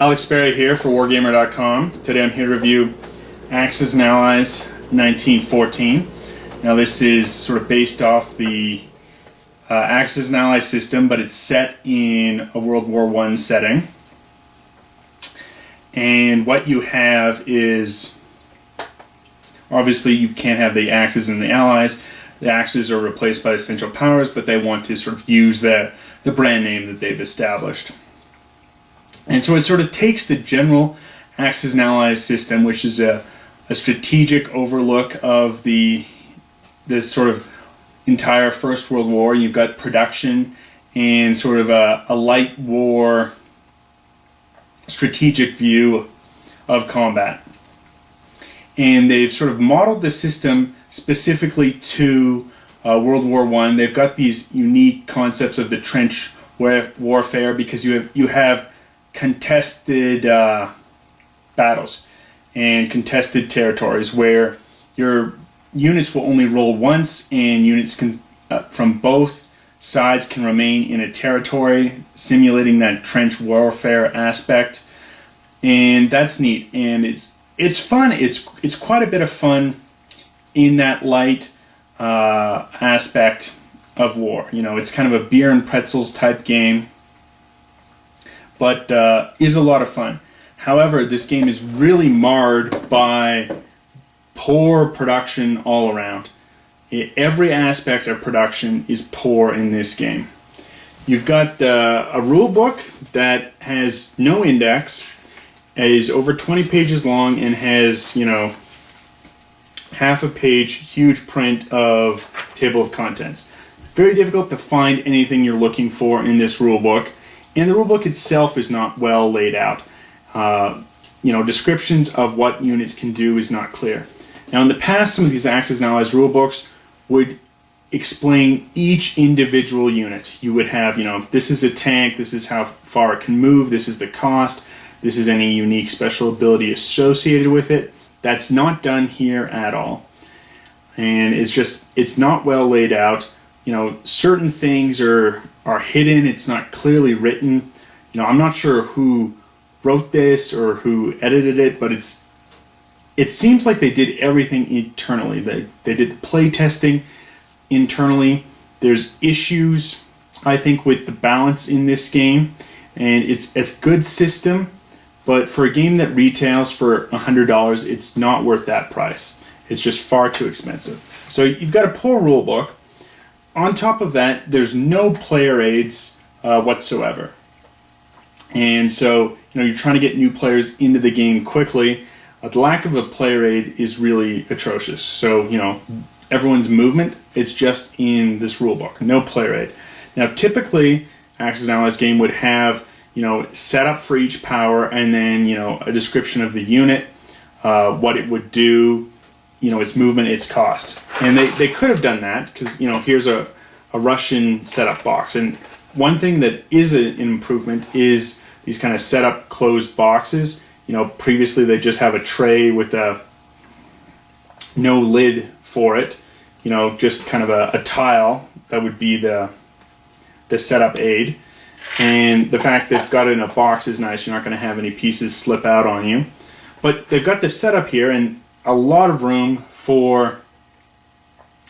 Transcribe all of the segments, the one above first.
Alex Berry here for Wargamer.com. Today I'm here to review Axis and Allies 1914. Now this is sort of based off the Axis and Allies system, but it's set in a World War I setting. And what you have is, obviously you can't have the Axis and the Allies. The Axis are replaced by the Central Powers, but they want to sort of use the brand name that they've established. And so it sort of takes the general Axis and Allies system, which is a strategic overlook of this sort of entire First World War. You've got production and sort of a light war strategic view of combat. And they've sort of modeled the system specifically to World War I. They've got these unique concepts of the trench warfare because you have contested battles and contested territories where your units will only roll once, and units from both sides can remain in a territory, simulating that trench warfare aspect. And that's neat, and it's fun. It's quite a bit of fun in that light aspect of war. You know, it's kind of a beer and pretzels type game, but is a lot of fun. However, this game is really marred by poor production all around. Every aspect of production is poor in this game. You've got a rule book that has no index, is over 20 pages long, and has, you know, half a page huge print of table of contents. Very difficult to find anything you're looking for in this rule book. And the rulebook itself is not well laid out. Descriptions of what units can do is not clear. Now in the past, some of these Axis and Allies rulebooks would explain each individual unit. You would have, this is a tank, this is how far it can move, this is the cost, this is any unique special ability associated with it. That's not done here at all. And it's not well laid out. Certain things are hidden. It's not clearly written. I'm not sure who wrote this or who edited it, but it seems like they did everything internally. They did the play testing internally. There's issues, I think, with the balance in this game, and it's a good system, but for a game that retails for $100, it's not worth that price. It's just far too expensive. So you've got a poor rule book. On top of that, there's no player aids whatsoever. And so, you're trying to get new players into the game quickly. The lack of a player aid is really atrocious. So, everyone's movement, it's just in this rule book. No player aid. Now, typically, Axis and Allies game would have, setup for each power, and then, a description of the unit, what it would do, its movement, its cost. And they could have done that because, here's a Russian setup box. And one thing that is an improvement is these kind of setup closed boxes. Previously they just have a tray with no lid for it. Just kind of a tile that would be the setup aid. And the fact they've got it in a box is nice. You're not going to have any pieces slip out on you. But they've got the setup here and a lot of room for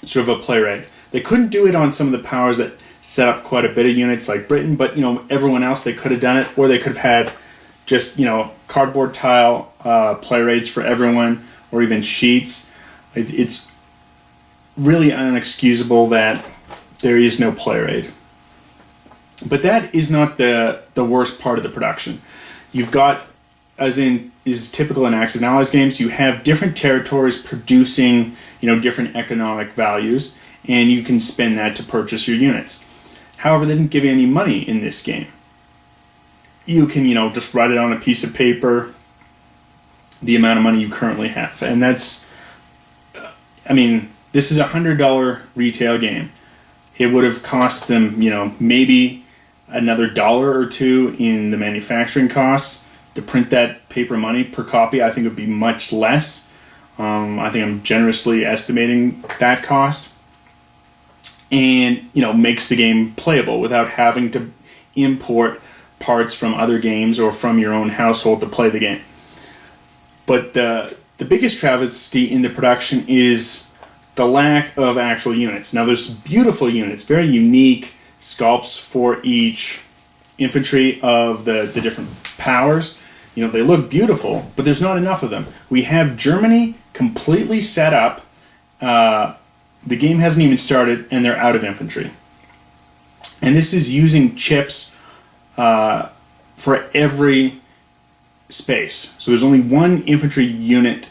sort of a play rate. They couldn't do it on some of the powers that set up quite a bit of units like Britain, but everyone else, they could have done it, or they could have had just cardboard tile play rates for everyone, or even sheets. It's really unexcusable that there is no play rate. But that is not the worst part of the production. You've got, as in is typical in Axis and Allies games, you have different territories producing, different economic values, and you can spend that to purchase your units. However, they didn't give you any money in this game. You can, just write it on a piece of paper, the amount of money you currently have. And that's, this is a $100 retail game. It would have cost them, maybe another $1 or $2 in the manufacturing costs. To print that paper money per copy, I think it would be much less. I think I'm generously estimating that cost. And, makes the game playable without having to import parts from other games or from your own household to play the game. But the biggest travesty in the production is the lack of actual units. Now there's beautiful units, very unique sculpts for each infantry of the different powers. You know, they look beautiful, but there's not enough of them. We have Germany completely set up. The game hasn't even started, and they're out of infantry. And this is using chips for every space. So there's only one infantry unit,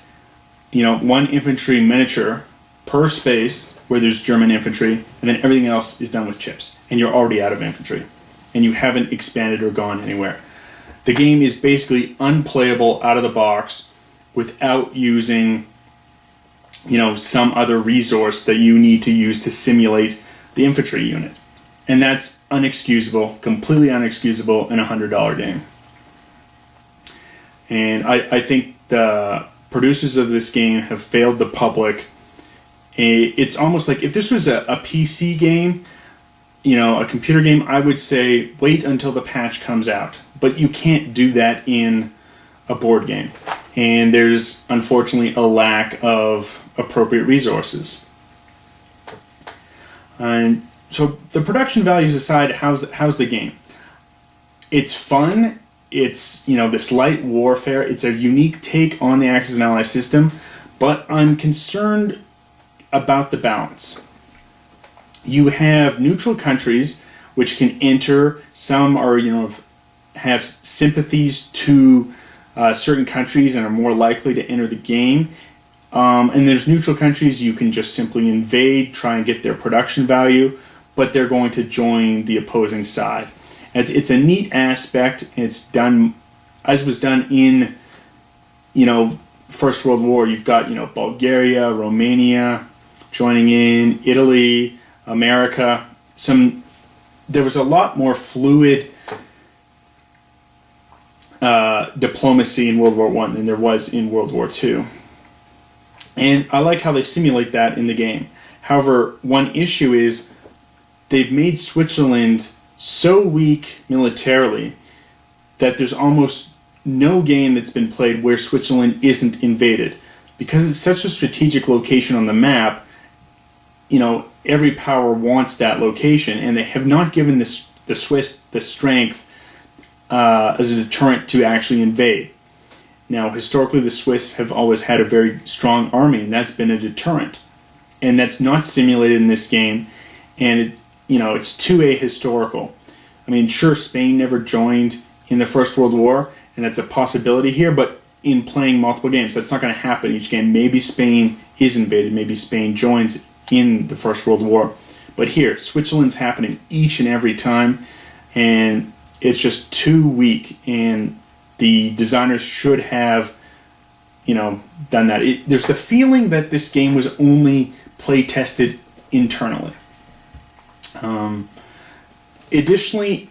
you know, one infantry miniature per space where there's German infantry, and then everything else is done with chips. And you're already out of infantry, and you haven't expanded or gone anywhere. The game is basically unplayable out of the box without using, you know, some other resource that you need to use to simulate the infantry unit. And that's unexcusable, completely unexcusable in a $100 game. And I think the producers of this game have failed the public. It's almost like if this was a PC game, you know, a computer game, I would say wait until the patch comes out. But you can't do that in a board game. And there's unfortunately a lack of appropriate resources. And so the production values aside, how's the game? It's fun. It's, you know, this light warfare. It's a unique take on the Axis and Allies system, but I'm concerned about the balance. You have neutral countries which can enter. Some are, you know, have sympathies to certain countries and are more likely to enter the game. And there's neutral countries you can just simply invade, try and get their production value, but they're going to join the opposing side. It's a neat aspect. It's done as was done in, you know, First World War. You've got, you know, Bulgaria, Romania joining in, Italy, America. There was a lot more fluid diplomacy in World War I than there was in World War II. And I like how they simulate that in the game. However, one issue is they've made Switzerland so weak militarily that there's almost no game that's been played where Switzerland isn't invaded. Because it's such a strategic location on the map, you know, every power wants that location, and they have not given the Swiss the strength as a deterrent to actually invade. Now, historically, the Swiss have always had a very strong army, and that's been a deterrent. And that's not simulated in this game, and it's too ahistorical. I mean, sure, Spain never joined in the First World War, and that's a possibility here, but in playing multiple games, that's not going to happen each game. Maybe Spain is invaded, maybe Spain joins in the First World War. But here, Switzerland's happening each and every time, and it's just too weak, and the designers should have, done that. There's the feeling that this game was only play-tested internally. Additionally,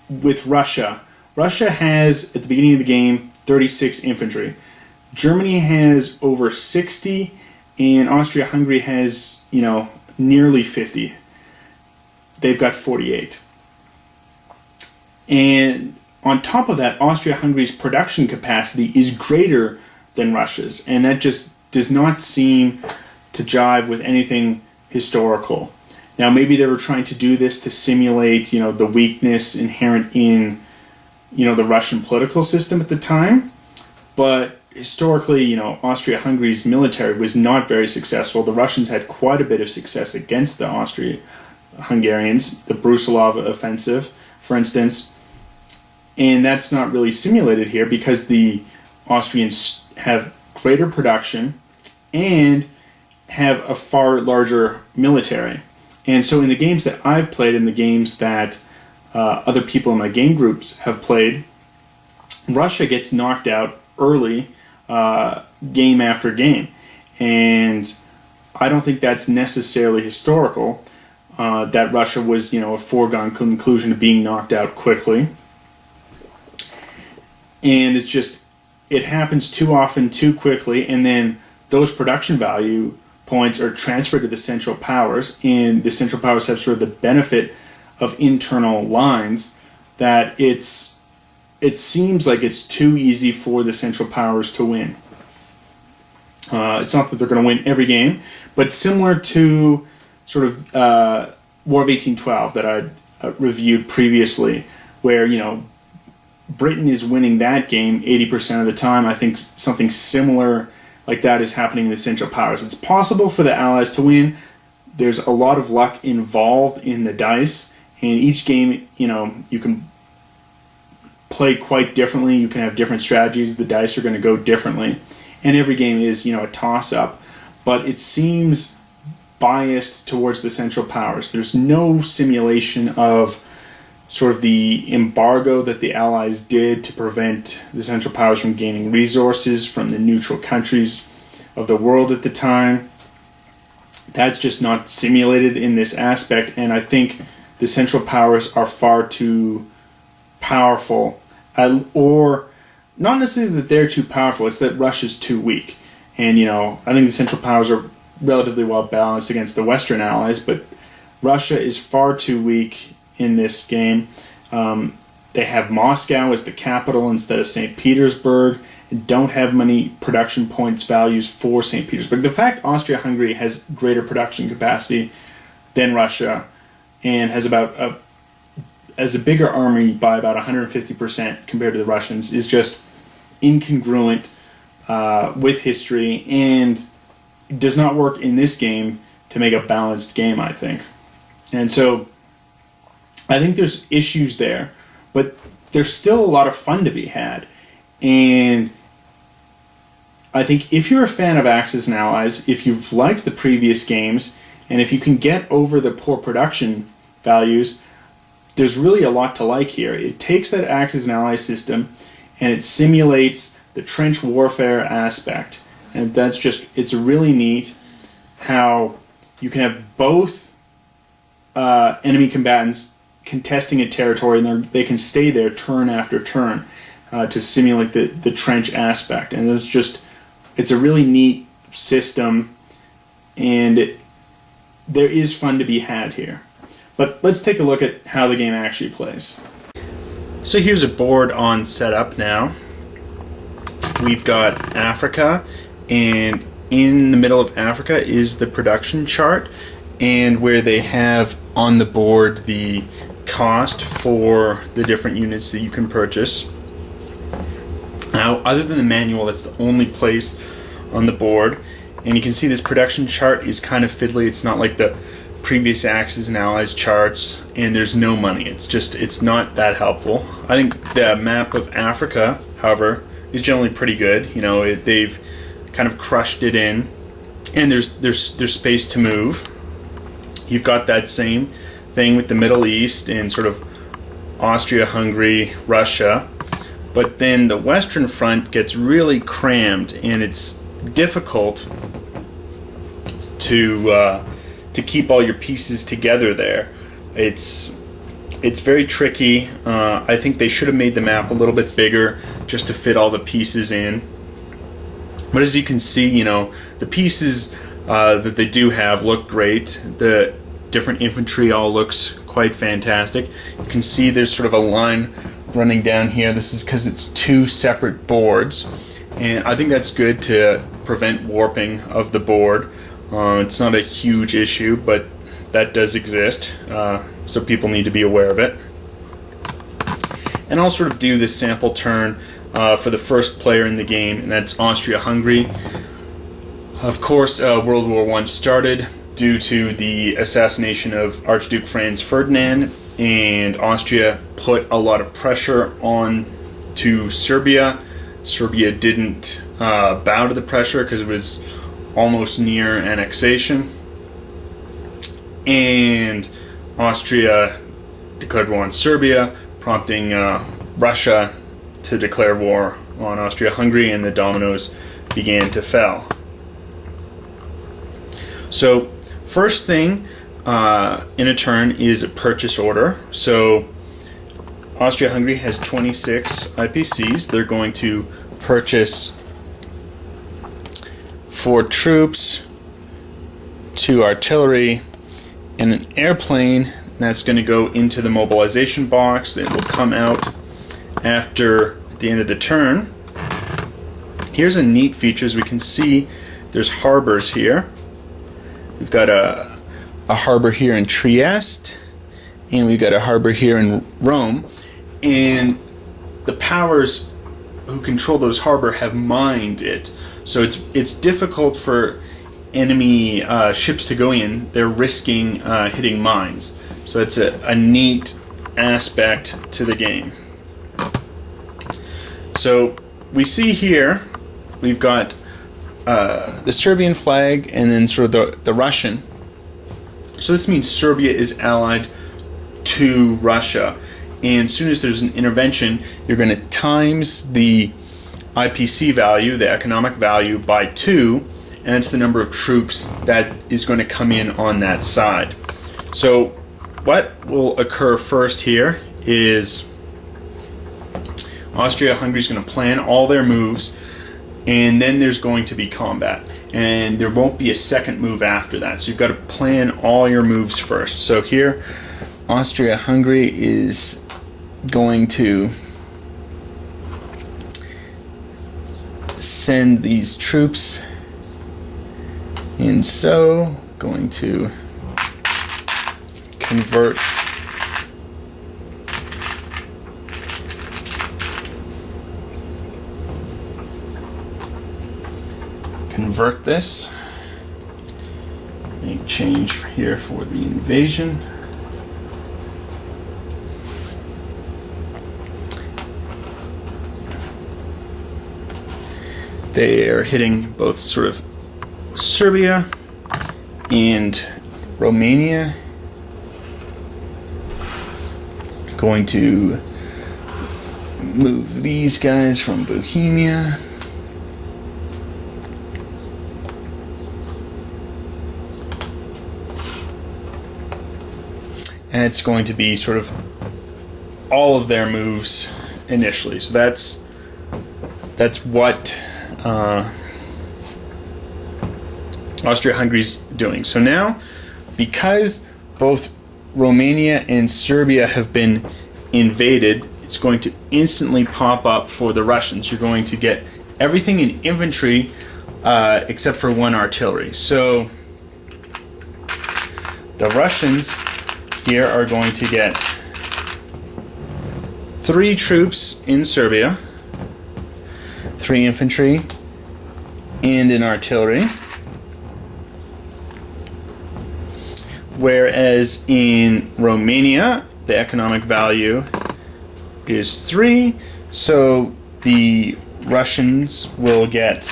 with Russia has, at the beginning of the game, 36 infantry. Germany has over 60, and Austria-Hungary has, nearly 50. They've got 48. And on top of that, Austria-Hungary's production capacity is greater than Russia's, and that just does not seem to jive with anything historical. Now, maybe they were trying to do this to simulate, the weakness inherent in, the Russian political system at the time, but historically, Austria-Hungary's military was not very successful. The Russians had quite a bit of success against the Austria-Hungarians, the Brusilov offensive, for instance, and that's not really simulated here because the Austrians have greater production and have a far larger military. And so in the games that I've played and the games that other people in my game groups have played, Russia gets knocked out early, game after game. And I don't think that's necessarily historical, that Russia was, a foregone conclusion of being knocked out quickly. And it happens too often, too quickly, and then those production value points are transferred to the Central Powers, and the Central Powers have sort of the benefit of internal lines that it seems like it's too easy for the Central Powers to win. It's not that they're going to win every game, but similar to sort of War of 1812 that I reviewed previously, where, you know, Britain is winning that game 80% of the time. I think something similar like that is happening in the Central Powers. It's possible for the Allies to win. There's a lot of luck involved in the dice, and each game, you know, you can play quite differently. You can have different strategies. The dice are going to go differently, and every game is, you know, a toss-up. But it seems biased towards the Central Powers. There's no simulation of sort of the embargo that the Allies did to prevent the Central Powers from gaining resources from the neutral countries of the world at the time. That's just not simulated in this aspect, and I think the Central Powers are far too powerful, or not necessarily that they're too powerful, it's that Russia's too weak. And, you know, I think the Central Powers are relatively well balanced against the Western Allies, but Russia is far too weak in this game. They have Moscow as the capital instead of St. Petersburg, and don't have many production points values for St. Petersburg. The fact Austria-Hungary has greater production capacity than Russia and has as a bigger army by about 150% compared to the Russians is just incongruent with history, and does not work in this game to make a balanced game, I think. And so I think there's issues there, but there's still a lot of fun to be had. And I think if you're a fan of Axis and Allies, if you've liked the previous games, and if you can get over the poor production values, there's really a lot to like here. It takes that Axis and Allies system and it simulates the trench warfare aspect. And that's just, it's really neat how you can have both enemy combatants contesting a territory, and they can stay there turn after turn to simulate the trench aspect. And it's a really neat system, and there is fun to be had here. But let's take a look at how the game actually plays. So here's a board on setup now. We've got Africa, and in the middle of Africa is the production chart, and where they have on the board the cost for the different units that you can purchase. Now, other than the manual, that's the only place on the board, and you can see this production chart is kind of fiddly. It's not like the previous Axis and Allies charts, and there's no money. It's not that helpful. I think the map of Africa, however, is generally pretty good. You know, they've kind of crushed it in, and there's space to move. You've got that same thing with the Middle East and sort of Austria, Hungary, Russia, but then the Western Front gets really crammed, and it's difficult to keep all your pieces together there. It's very tricky. I think they should have made the map a little bit bigger just to fit all the pieces in. But as you can see, you know, the pieces that they do have look great. The different infantry all looks quite fantastic. You can see there's sort of a line running down here. This is because it's two separate boards, and I think that's good to prevent warping of the board. It's not a huge issue, but that does exist, so people need to be aware of it. And I'll sort of do this sample turn for the first player in the game, and that's Austria-Hungary. Of course, World War I started due to the assassination of Archduke Franz Ferdinand, and Austria put a lot of pressure on to Serbia. Serbia didn't bow to the pressure because it was almost near annexation, and Austria declared war on Serbia, prompting Russia to declare war on Austria-Hungary, and the dominoes began to fall. So first thing in a turn is a purchase order. So Austria-Hungary has 26 IPCs. They're going to purchase 4 troops, 2 artillery, and an airplane. That's going to go into the mobilization box. It will come out after the end of the turn. Here's a neat feature. As we can see, there's harbors here. We've got a harbor here in Trieste, and we've got a harbor here in Rome. And the powers who control those harbor have mined it. So it's difficult for enemy ships to go in. They're risking hitting mines. So it's a neat aspect to the game. So we see here we've got the Serbian flag and then sort of the Russian. So this means Serbia is allied to Russia. And as soon as there's an intervention, you're going to times the IPC value, the economic value, by 2, and that's the number of troops that is going to come in on that side. So what will occur first here is Austria-Hungary is going to plan all their moves, and then there's going to be combat. And there won't be a second move after that. So you've got to plan all your moves first. So here, Austria-Hungary is going to send these troops, and so going to convert this, make change here for the invasion. They are hitting both sort of Serbia and Romania. Going to move these guys from Bohemia. And it's going to be sort of all of their moves initially. So that's what Austria-Hungary's doing. So now, because both Romania and Serbia have been invaded, it's going to instantly pop up for the Russians. You're going to get everything in infantry except for 1 artillery. So the Russians here are going to get 3 troops in Serbia, 3 infantry, and an artillery. Whereas in Romania, the economic value is 3, so the Russians will get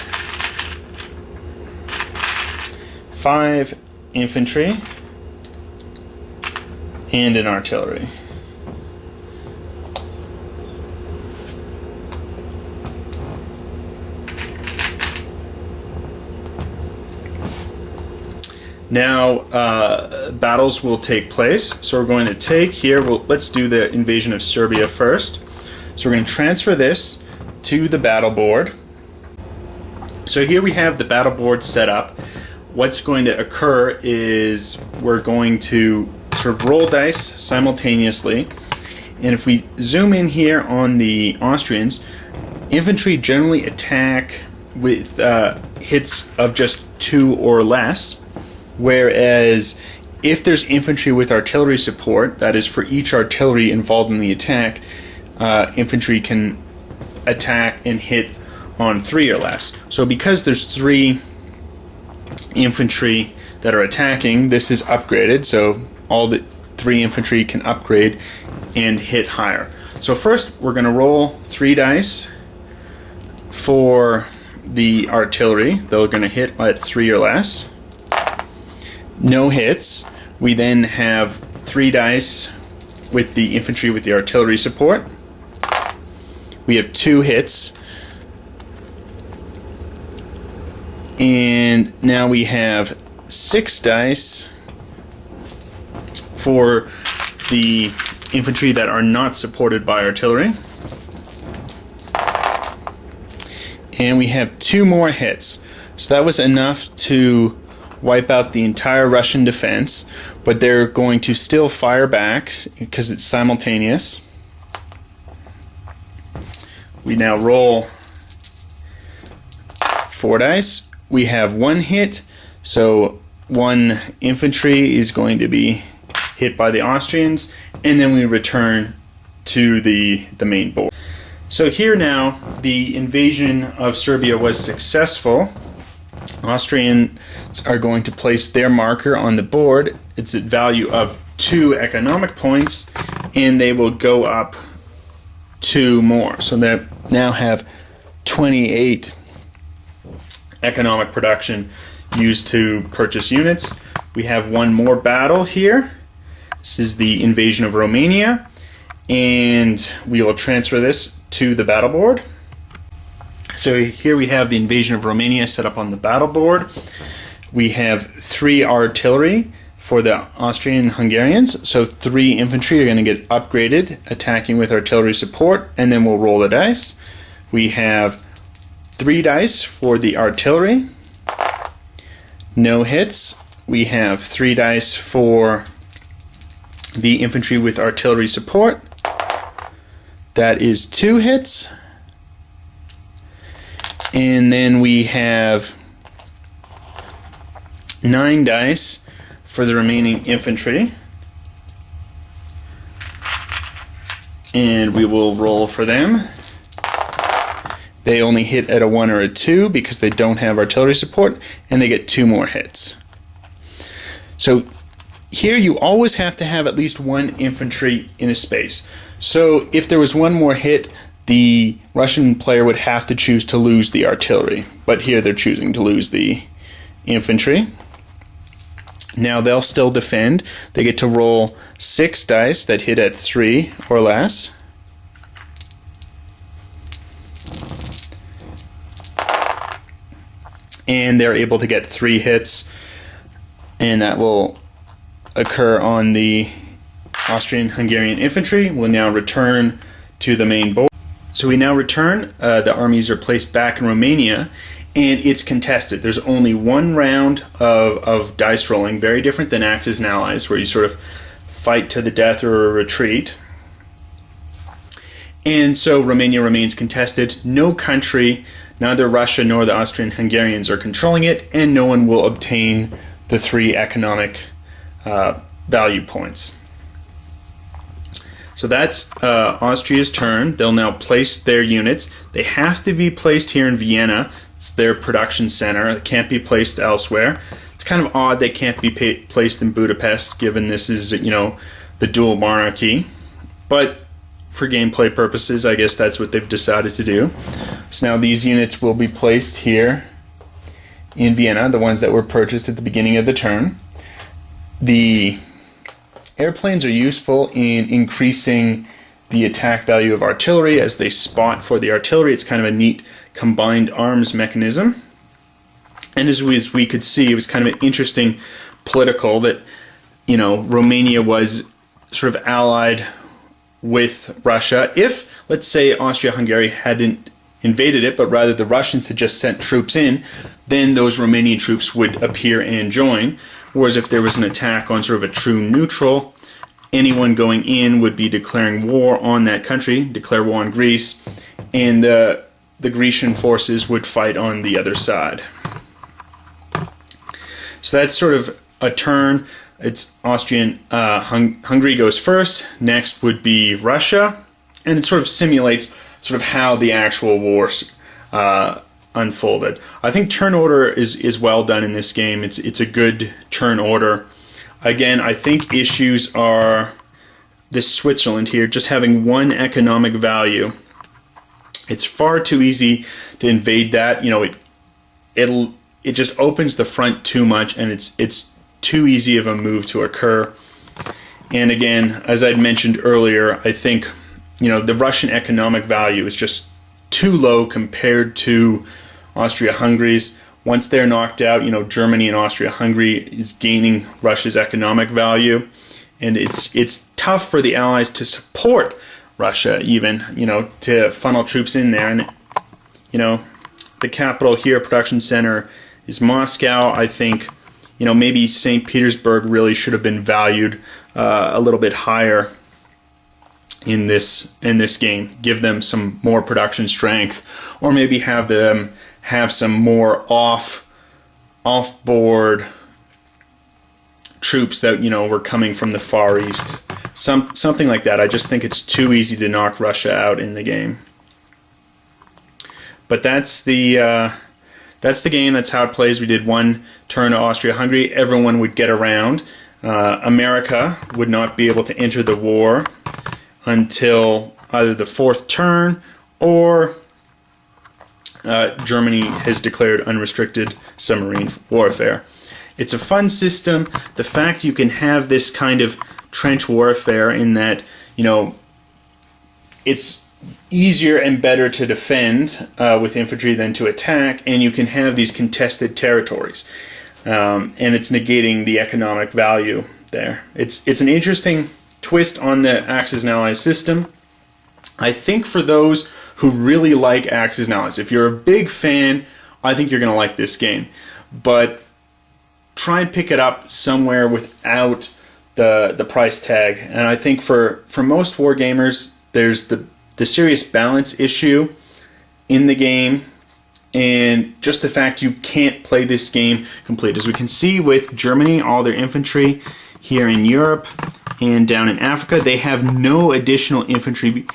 5 infantry and an artillery. Now battles will take place. So we're going to take here, let's do the invasion of Serbia first. So we're going to transfer this to the battle board. So here we have the battle board set up. What's going to occur is we're going to sort of roll dice simultaneously. And if we zoom in here on the Austrians, infantry generally attack with hits of just 2 or less. Whereas if there's infantry with artillery support, that is for each artillery involved in the attack, infantry can attack and hit on 3 or less. So because there's 3 infantry that are attacking, this is upgraded, so all the 3 infantry can upgrade and hit higher. So first we're going to roll 3 dice for the artillery. They're going to hit at 3 or less. No hits. We then have 3 dice with the infantry with the artillery support. We have 2 hits. And now we have 6 dice for the infantry that are not supported by artillery. And we have 2 more hits. So that was enough to wipe out the entire Russian defense, but they're going to still fire back because it's simultaneous. We now roll 4 dice. We have 1 hit, so 1 infantry is going to be hit by the Austrians, and then we return to the main board. So here now, the invasion of Serbia was successful. Austrians are going to place their marker on the board. It's at value of 2 economic points, and they will go up 2 more. So they now have 28 economic production used to purchase units. We have 1 more battle here. This is the invasion of Romania, and we will transfer this to the battle board. So here we have the invasion of Romania set up on the battle board. We have 3 artillery for the Austrian Hungarians, so 3 infantry are going to get upgraded, attacking with artillery support, and then we'll roll the dice. We have 3 dice for the artillery, no hits. We have 3 dice for the infantry with artillery support. That is 2 hits. And then we have 9 dice for the remaining infantry. And we will roll for them. They only hit at a 1 or a 2 because they don't have artillery support, and they get 2 more hits. So here you always have to have at least 1 infantry in a space. So if there was 1 more hit, the Russian player would have to choose to lose the artillery. But here they're choosing to lose the infantry. Now they'll still defend. They get to roll 6 dice that hit at 3 or less. And they're able to get 3 hits, and that will occur on the Austrian-Hungarian infantry. Will now return to the main board. So we now return. The armies are placed back in Romania, and it's contested. There's only 1 round of dice rolling, very different than Axis and Allies, where you sort of fight to the death or a retreat. And so Romania remains contested. No country, neither Russia nor the Austrian-Hungarians, are controlling it, and no one will obtain the 3 economic value points. So that's Austria's turn. They'll now place their units. They have to be placed here in Vienna. It's their production center. It can't be placed elsewhere. It's kind of odd they can't be placed in Budapest, given this is, the dual monarchy. But for gameplay purposes, I guess that's what they've decided to do. So now these units will be placed here in Vienna, the ones that were purchased at the beginning of the turn. The airplanes are useful in increasing the attack value of artillery as they spot for the artillery. It's kind of a neat combined arms mechanism. And as we could see, it was kind of an interesting political that, Romania was sort of allied with Russia. If, let's say, Austria-Hungary hadn't invaded it, but rather the Russians had just sent troops in, then those Romanian troops would appear and join. Whereas if there was an attack on sort of a true neutral, anyone going in would be declaring war on that country, declare war on Greece, and the Grecian forces would fight on the other side. So that's sort of a turn. It's Austrian, Hungary goes first, next would be Russia, and it sort of simulates sort of how the actual wars unfolded. I think turn order is well done in this game. It's a good turn order. Again, I think issues are this Switzerland here, just having 1 economic value. It's far too easy to invade that. It just opens the front too much, and it's too easy of a move to occur. And again, as I'd mentioned earlier, I think the Russian economic value is just too low compared to Austria-Hungary's. Once they're knocked out, Germany and Austria-Hungary is gaining Russia's economic value, and it's tough for the Allies to support Russia even, to funnel troops in there. And the capital here, production center, is Moscow. I think, maybe St. Petersburg really should have been valued a little bit higher in this game. Give them some more production strength, or maybe have them have some more off-board troops that were coming from the Far East. Something like that. I just think it's too easy to knock Russia out in the game. But that's the game. That's how it plays. We did one turn to Austria-Hungary. Everyone would get around. America would not be able to enter the war until either the 4th turn or Germany has declared unrestricted submarine warfare. It's a fun system. The fact you can have this kind of trench warfare in that, it's easier and better to defend with infantry than to attack, and you can have these contested territories. And it's negating the economic value there. It's an interesting twist on the Axis and Allies system. I think for those who really like Axis and Allies, if you're a big fan, I think you're going to like this game. But try and pick it up somewhere without the price tag. And I think for most wargamers, there's the serious balance issue in the game, and just the fact you can't play this game complete. As we can see with Germany, all their infantry here in Europe and down in Africa, they have no additional infantry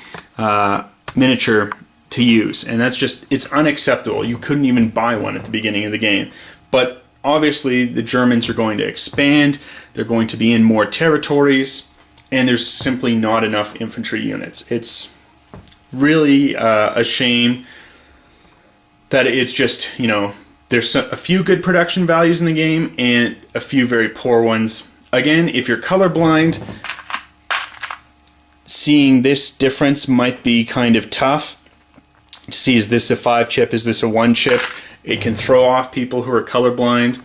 miniature to use, and it's unacceptable. You couldn't even buy one at the beginning of the game. But obviously the Germans are going to expand, they're going to be in more territories, and there's simply not enough infantry units. It's really a shame that it's just, there's a few good production values in the game and a few very poor ones. Again, if you're colorblind, seeing this difference might be kind of tough to see. Is this a 5-chip? Is this a 1-chip? It can throw off people who are colorblind.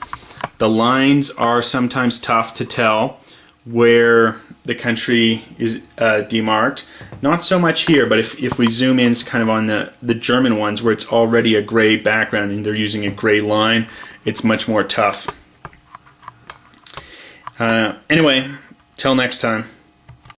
The lines are sometimes tough to tell where the country is demarked. Not so much here, but if we zoom in kind of on the German ones where it's already a gray background and they're using a gray line, it's much more tough. Anyway, till next time.